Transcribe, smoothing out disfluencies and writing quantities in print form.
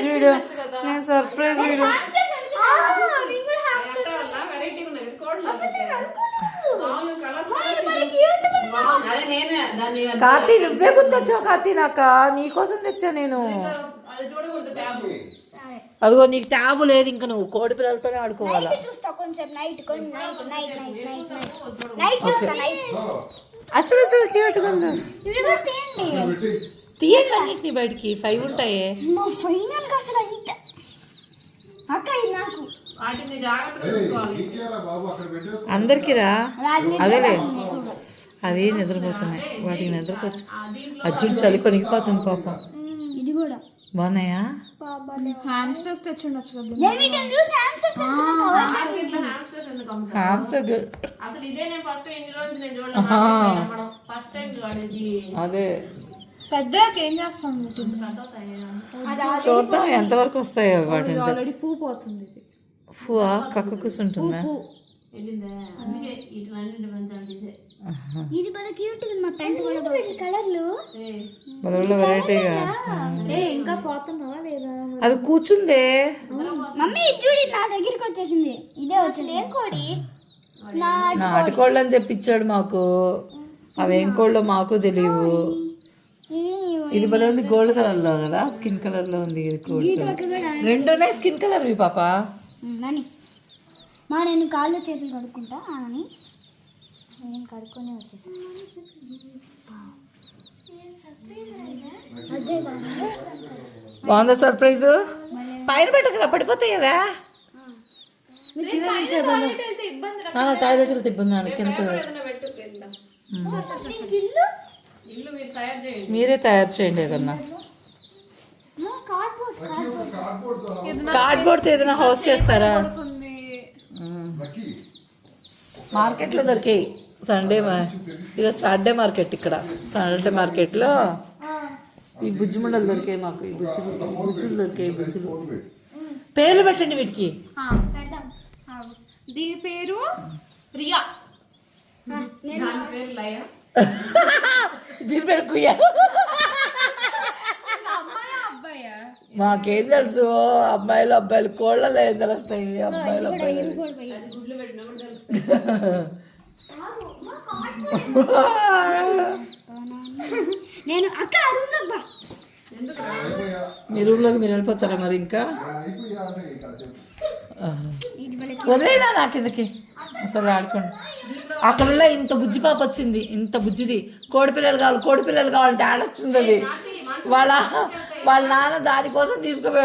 video నేను surprise video Karthi నువ్వే గుర్తొచ్చావు కార్తీ నాక నీకోసం తెచ్చా నేను అదిగో నీకు ట్యాబ్ లేదు ఇంకా నువ్వు కోడి పిల్లలతోనే ఆడుకోవాలా చూడు చూడు క్యూట్గా ఉందా తీయండి అన్నిటిని బయటికి 5 ఉంటాయే అందరికి రా అదేలే అవి నిద్రపోతున్నాయి వాటికి నిద్రపోవచ్చు అజ్జుడు చలి కొనిగిపోతుంది పాపం ఇది కూడా బాగున్నాయా హామ్స్టర్స్ తెచ్చుండొచ్చు అదే పెద్దగా ఏం చేస్తాం చూద్దాం ఎంతవరకు వస్తాయో వాటి ఆల్రెడీ పువ్వు పోతుంది పువ్వా కక్క కూర్చుంటుందా ఇది బాగా క్యూట్ ఉంది మా పెంట్ కూడా కలర్లు వెరైటీగా ఇంకా పోతుందా లేదా అది కూర్చుందే మమ్మీ చూడి నా దగ్గరికి వచ్చేసింది ఇదే వచ్చేసి ఏం కోడి నాటుకోళ్ళు అని చెప్పించాడు మాకు అవేం కోళ్ళు మాకు తెలియవు ఇది భలే ఉంది గోల్డ్ కలర్ లో కదా స్కిన్ కలర్ లో ఉంది ఇది గోల్డ్ రెండునే స్కిన్ కలర్ మీ పాప మా నేను కాళ్ళు చేతులు కడుక్కుంటా అని నేను కడుక్కొని వచ్చేసాను బాగుందా సర్ప్రైజ్ పైన పెట్టకరా పడిపోతాయవా టాయిలెట్ వెళ్తే ఇబ్బంది కింద మీరే తయారు చేయండి ఏదన్నా కార్డ్బోర్డ్ ఏదైనా హౌస్ చేస్తారా మార్కెట్లో దొరికాయి సండే ఈరోజు సాటర్డే మార్కెట్ ఇక్కడ సాటర్డే మార్కెట్లో ఈ బుజ్జిమండలు దొరికాయి మాకు ఈ బుజ్జులు దొరికాయి బుజ్జులు పేర్లు పెట్టండి వీటికి దీని పేరు రియా దీని పేరు కుయ్యా మాకేం తెలుసు అమ్మాయిలు అబ్బాయిలు కోళ్ళలో ఏం తెలుస్తాయి అమ్మాయిలు అబ్బాయిలు నేను అక్క మీ రూమ్లోకి మీరు వెళ్ళిపోతారా మరి ఇంకా వదిలేనా నా కిందకి అసలు ఆడుకోండి అక్కడ ఇంత బుజ్జి పాప వచ్చింది ఇంత బుజ్జిది కోడి పిల్లలు కావాలంటే ఆడొస్తుంది అది వాళ్ళ నాన్న దానికోసం తీసుకుపోయాడు